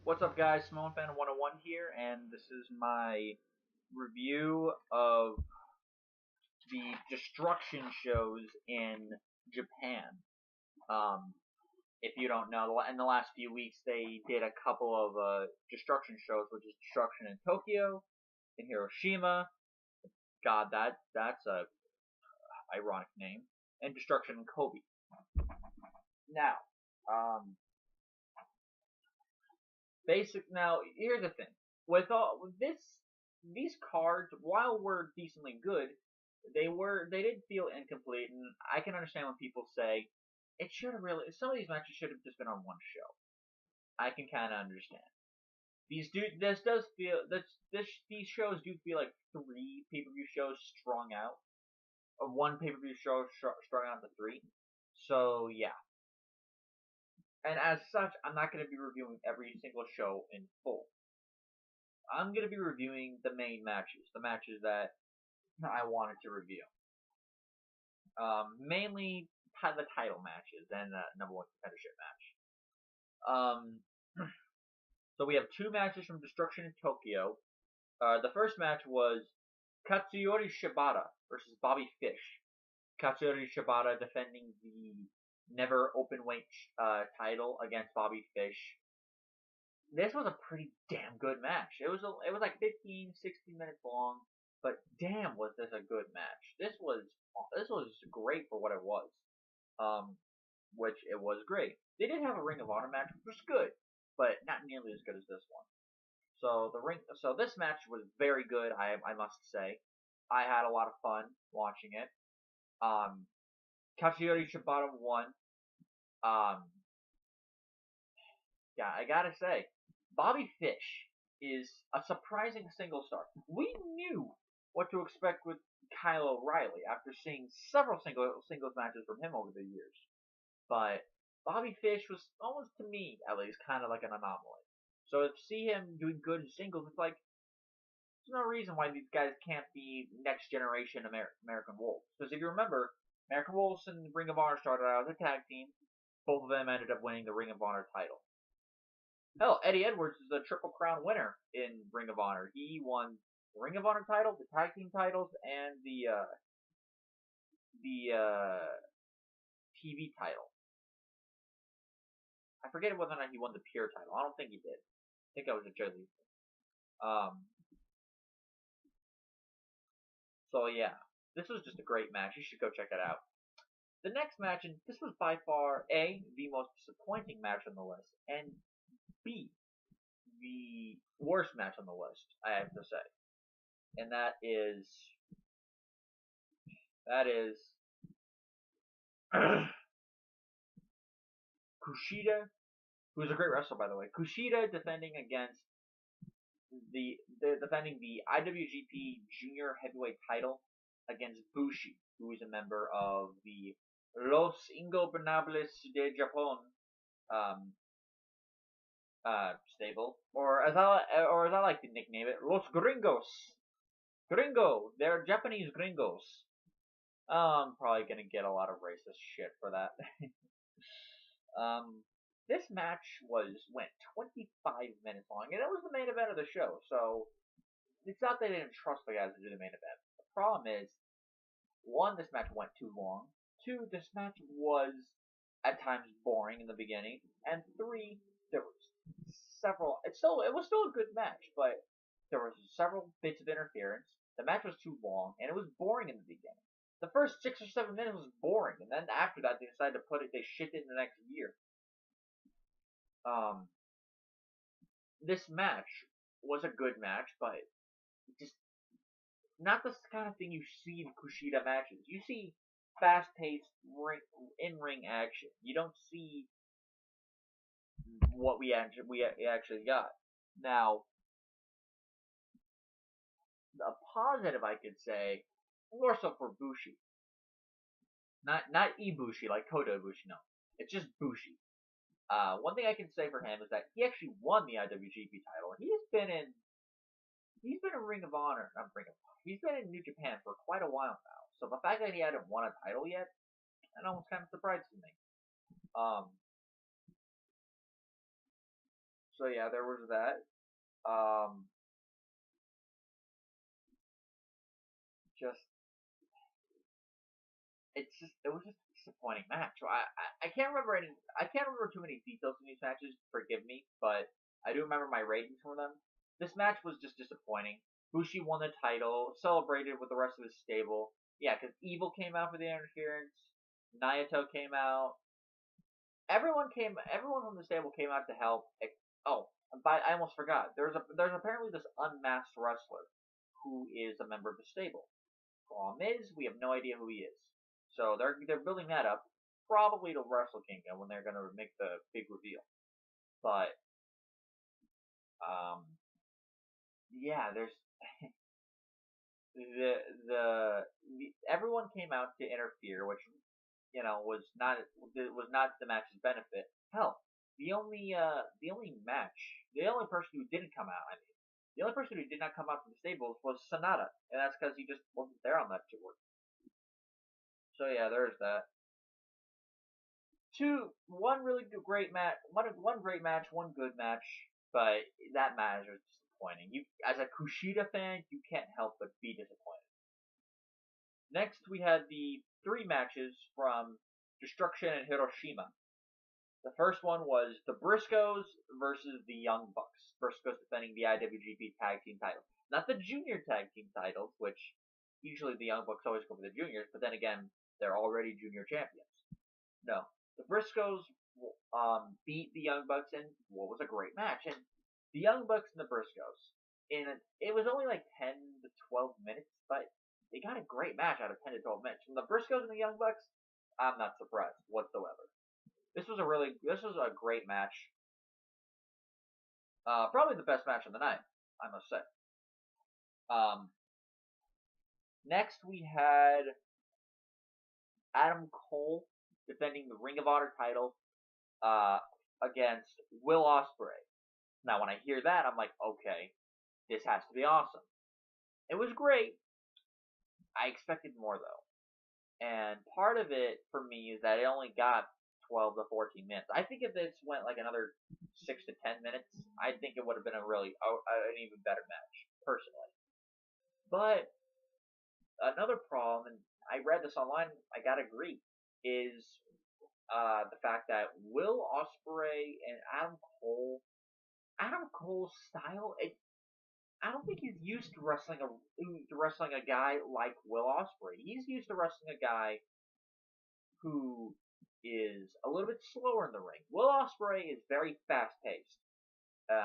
What's up, guys? SimoneFan101 here, and this is my review of the destruction shows in Japan. If you don't know, in the last few weeks they did a couple of destruction shows, which is Destruction in Tokyo, in Hiroshima. God, that's a ironic name, and Destruction in Kobe. Now, now here's the thing. With these cards, while were decently good, they did feel incomplete, and I can understand when people say it should have some of these matches should have just been on one show. I can kind of understand. These shows do feel like three pay-per-view shows strung out, or one pay-per-view show strung out to three. So yeah. And as such, I'm not going to be reviewing every single show in full. I'm going to be reviewing the main matches, the matches that I wanted to review. Mainly the title matches and the number one contendership match. So we have two matches from Destruction in Tokyo. The first match was Katsuyori Shibata versus Bobby Fish. Katsuyori Shibata defending the never openweight title against Bobby Fish. This was a pretty damn good match. It was like 15, 16 minutes long, but damn was this a good match. This was great for what it was. Which it was great. They did have a Ring of Honor match, which was good, but not nearly as good as this one. So this match was very good. I must say, I had a lot of fun watching it. Katsuyori Shibata won. Yeah, I gotta say, Bobby Fish is a surprising single star. We knew what to expect with Kyle O'Reilly after seeing several singles matches from him over the years. But Bobby Fish was almost, to me at least, kind of like an anomaly. So to see him doing good in singles, it's like, there's no reason why these guys can't be next generation American Wolves. Because if you remember, American Wolves and Ring of Honor started out as a tag team. Both of them ended up winning the Ring of Honor title. Hell, Eddie Edwards is the Triple Crown winner in Ring of Honor. He won the Ring of Honor title, the tag team titles, and the TV title. I forget whether or not he won the Pure title. I don't think he did. I think that was a Judley. So yeah, this was just a great match. You should go check it out. The next match, and this was by far A, the most disappointing match on the list, and B, the worst match on the list, I have to say. And that is Kushida, who is a great wrestler, by the way. Kushida defending the IWGP Junior Heavyweight title against Bushi, who is a member of the Los Ingobernables de Japón stable, or as I like to nickname it, Los Gringos. Gringo, they're Japanese gringos. I'm probably gonna get a lot of racist shit for that. This match went 25 minutes long, and it was the main event of the show. So it's not that they didn't trust the guys to do the main event. The problem is, one, this match went too long. Two, this match was at times boring in the beginning, and three, there was several. It was still a good match, but there was several bits of interference. The match was too long, and it was boring in the beginning. The first 6 or 7 minutes was boring, and then after that, they decided to they shipped it in the next year. This match was a good match, but just not the kind of thing you see in Kushida matches. You see fast-paced in-ring action. You don't see what we actually got. Now, a positive I could say, more so for Bushi. Not Ibushi like Kota Ibushi, no. It's just Bushi. One thing I can say for him is that he actually won the IWGP title. He's been in Ring of Honor, not Ring of Honor. He's been in New Japan for quite a while now. So the fact that he hadn't won a title yet, that almost kind of surprises me. So yeah, there was that. Um, just it was just a disappointing match. I can't remember I can't remember too many details in these matches. Forgive me, but I do remember my ratings for them. This match was just disappointing. Bushi won the title, celebrated with the rest of his stable. Yeah, because Evil came out for the interference. Naito came out. Everyone from the stable came out to help. Oh, but I almost forgot. There's apparently this unmasked wrestler who is a member of the stable. Problem is, we have no idea who he is. So they're building that up, probably to Wrestle Kingdom when they're gonna make the big reveal. But yeah, there's everyone came out to interfere, which was not the match's benefit. Hell, the only person who didn't come out, the only person who did not come out from the stables was Sonata, and that's because he just wasn't there on that tour. So yeah, there's that. One really great match, one great match, one good match, but that match was disappointing. You, as a Kushida fan, you can't help but be disappointed. Next, we had the 3 matches from Destruction and Hiroshima. The first one was the Briscoes versus the Young Bucks. Briscoes defending the IWGP Tag Team title. Not the Junior Tag Team titles, which usually the Young Bucks always go for the juniors, but then again, they're already junior champions. No. The Briscoes beat the Young Bucks in what was a great match. And the Young Bucks and the Briscoes, it was only like 10 to 12 minutes, but they got a great match out of 10 to 12 minutes. From the Briscoes and the Young Bucks, I'm not surprised whatsoever. This was a great match. Probably the best match of the night, I must say. Next we had Adam Cole defending the Ring of Honor title against Will Ospreay. Now, when I hear that, I'm like, okay, this has to be awesome. It was great. I expected more, though. And part of it, for me, is that it only got 12 to 14 minutes. I think if this went like another 6 to 10 minutes, I think it would have been an even better match, personally. But another problem, and I read this online, I gotta agree, is the fact that Will Ospreay and Adam Cole's style, I don't think he's used to wrestling a guy like Will Ospreay. He's used to wrestling a guy who is a little bit slower in the ring. Will Ospreay is very fast-paced.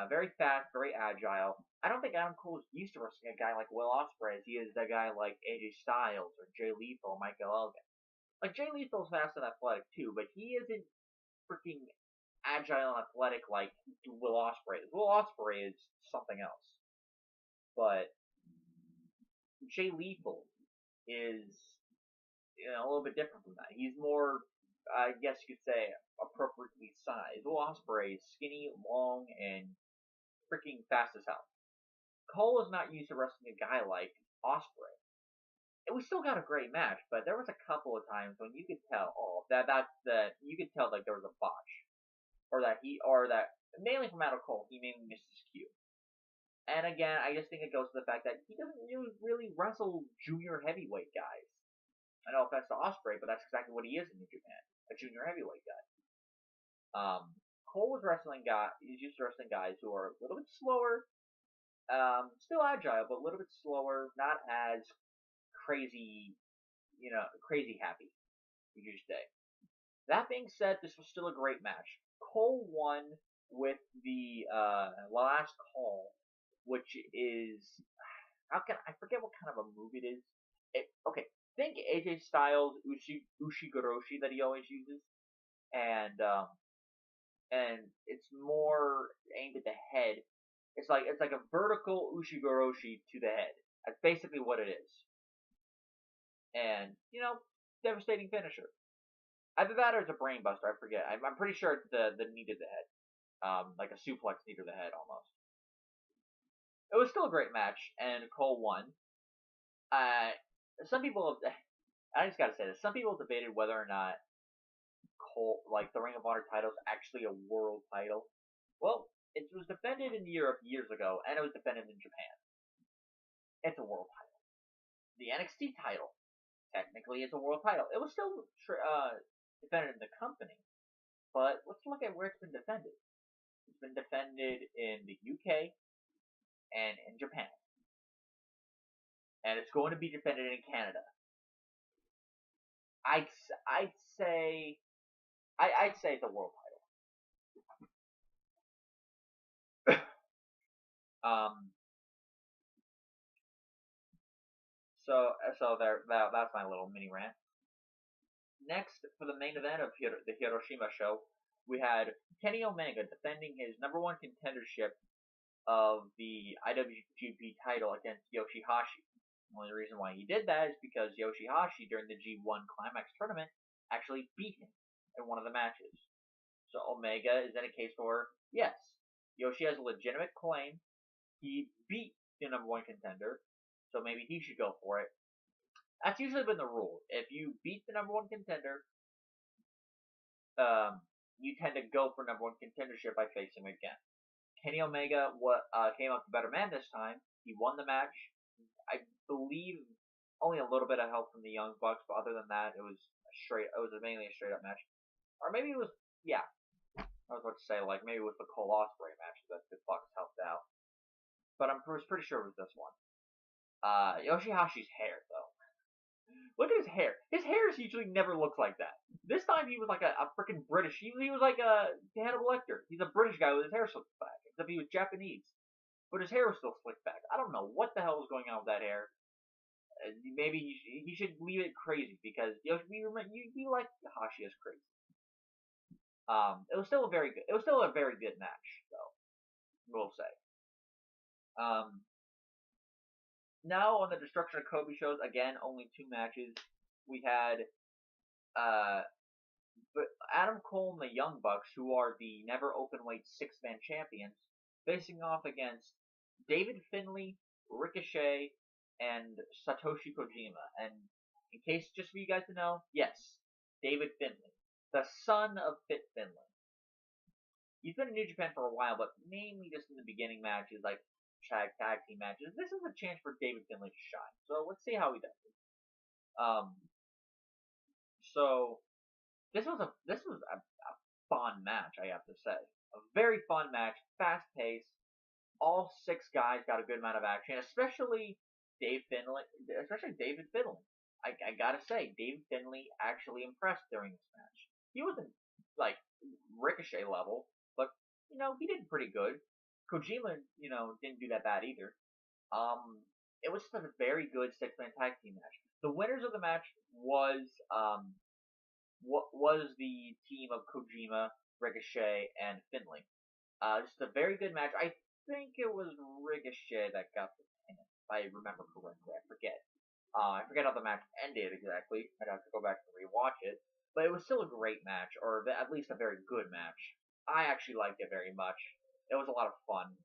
Very fast, very agile. I don't think Adam Cole is used to wrestling a guy like Will Ospreay as he is a guy like AJ Styles or Jay Lethal or Michael Elgin. Like, Jay Lethal's fast and athletic too, but he isn't freaking agile and athletic like Will Ospreay is. Will Ospreay is something else. But Jay Lethal is a little bit different from that. He's more, I guess you could say, appropriately sized. Will Ospreay is skinny, long, and freaking fast as hell. Cole is not used to wrestling a guy like Ospreay. And we still got a great match, but there was a couple of times when you could tell, that you could tell like there was a botch, or that mainly from Adam Cole, he mainly missed his cue. And again, I just think it goes to the fact that he doesn't really wrestle junior heavyweight guys. I know offense to Ospreay, but that's exactly what he is in New Japan, a junior heavyweight guy. Cole was he's used to wrestling guys who are a little bit slower, still agile, but a little bit slower, not as crazy happy, you could say. That being said, this was still a great match. Cole won with the last call, which is I forget what kind of a move it is. Think AJ Styles Ushigoroshi that he always uses, and it's more aimed at the head. It's like a vertical Ushigoroshi to the head. That's basically what it is. And devastating finisher. Either that or it's a brainbuster. I forget. I'm pretty sure it's the knee to the head, like a suplex knee to the head almost. It was still a great match, and Cole won. Some people I just gotta say this. Some people debated whether or not Cole, like the Ring of Honor title, is actually a world title. Well, it was defended in Europe years ago, and it was defended in Japan. It's a world title. The NXT title, technically, is a world title. It was still defended in the company, but let's look at where it's been defended. It's been defended in the UK and in Japan. And it's going to be defended in Canada. I'd say it's a world title. So that's my little mini rant. Next, for the main event of the Hiroshima show, we had Kenny Omega defending his #1 contendership of the IWGP title against Yoshi-Hashi. The only reason why he did that is because Yoshi-Hashi, during the G1 Climax tournament, actually beat him in one of the matches. So Omega is in a case where, yes, Yoshi has a legitimate claim. He beat the #1 contender, so maybe he should go for it. That's usually been the rule. If you beat the #1 contender, you tend to go for #1 contendership by facing him again. Kenny Omega came up the better man this time. He won the match. I believe only a little bit of help from the Young Bucks, but other than that, it was mainly a straight up match. Or maybe it was, yeah. I was about to say, like, maybe it was the Cole Ospreay match that the Bucks helped out. But I was pretty sure it was this one. Yoshi-Hashi's hair, though. Look at his hair. His hair usually never looks like that. This time he was like a freaking British. He was like a Hannibal Lecter. He's a British guy with his hair slicked back, except he was Japanese. But his hair was still slicked back. I don't know what the hell was going on with that hair. Maybe he should leave it crazy, because we like Hashi as crazy. It was still a very good match, though. We'll say. Now on the Destruction of Kobe shows, again, only 2 matches. We had Adam Cole and the Young Bucks, who are the never openweight 6-man champions, facing off against David Finlay, Ricochet, and Satoshi Kojima. And in case, just for you guys to know, yes, David Finlay, the son of Fit Finlay. He's been in New Japan for a while, but mainly just in the beginning matches, like tag team matches. This is a chance for David Finlay to shine. So let's see how he does. So this was a fun match, I have to say. A very fun match, fast paced. All 6 guys got a good amount of action, especially David Finlay. I gotta say, David Finlay actually impressed during this match. He wasn't like Ricochet level, but he did pretty good. Kojima, didn't do that bad either. It was just a very good 6-man tag team match. The winners of the match was the team of Kojima, Ricochet, and Finlay. Just a very good match. I think it was Ricochet that got the pin, if I remember correctly. I forget. I forget how the match ended exactly. I'd have to go back and rewatch it. But it was still a great match, or at least a very good match. I actually liked it very much. It was a lot of fun.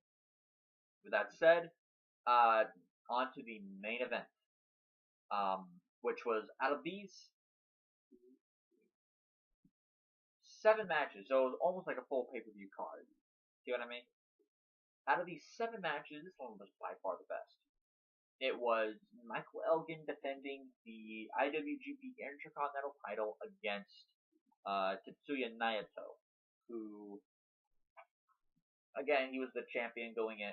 With that said, on to the main event, which was out of these 7 matches, so it was almost like a full pay-per-view card. See what I mean? Out of these 7 matches, this one was by far the best. It was Michael Elgin defending the IWGP Intercontinental title against Tetsuya Naito, who, again, he was the champion going in.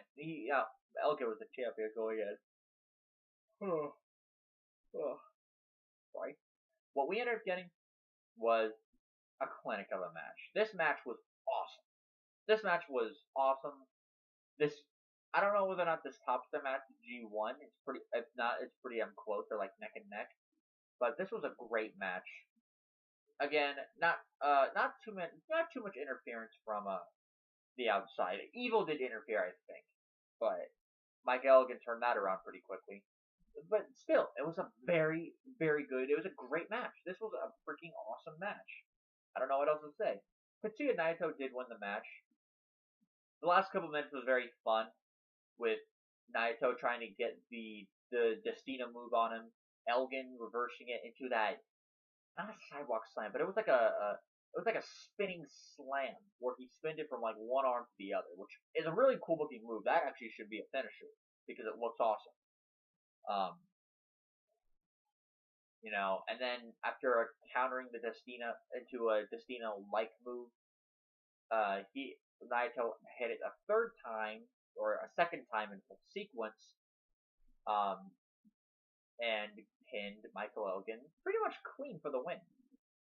Elgin was the champion going in. Sorry. What we ended up getting was a clinic of a match. This match was awesome. I don't know whether or not this tops their match in G1. If not, it's pretty close. They're like neck and neck. But this was a great match. Again, not too much interference from the outside. Evil did interfere, I think, but Mike Elgin turned that around pretty quickly. But still, it was a very, very good. It was a great match. This was a freaking awesome match. I don't know what else to say. Tetsuya Naito did win the match. The last couple minutes was very fun, with Naito trying to get the Destino move on him, Elgin reversing it into that, not a sidewalk slam, but it was like a It was like a spinning slam where he spinned it from like one arm to the other, which is a really cool looking move. That actually should be a finisher because it looks awesome. Um, and then after countering the Destina into a Destina-like move, Naito hit it a third time or a second time in full sequence, um, and pinned Michael Elgin pretty much clean for the win.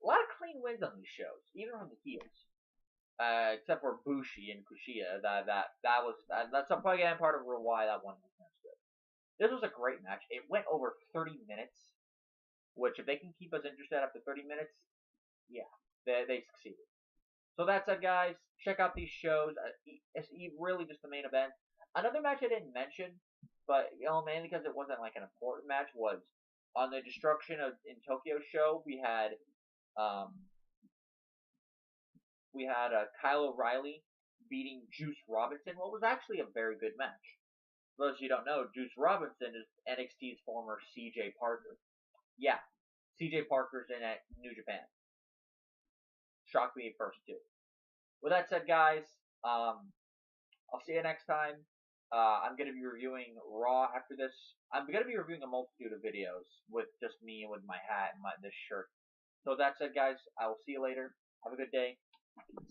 A lot of clean wins on these shows, even from the heels. Except for Bushi and Kushida, that's again part of why that one was good. This was a great match. It went over 30 minutes, which if they can keep us interested after 30 minutes, yeah, they succeeded. So that said, guys, check out these shows. It's really just the main event. Another match I didn't mention, but mainly because it wasn't like an important match, was on the Destruction in Tokyo show. We had Kyle O'Reilly beating Juice Robinson. What was actually a very good match. For those of you who don't know, Juice Robinson is NXT's former CJ Parker. Yeah, CJ Parker's in at New Japan. Shocked me at first too. With that said, guys, I'll see you next time. I'm going to be reviewing Raw after this. I'm going to be reviewing a multitude of videos with just me with my hat and this shirt. So that said, guys, I will see you later. Have a good day.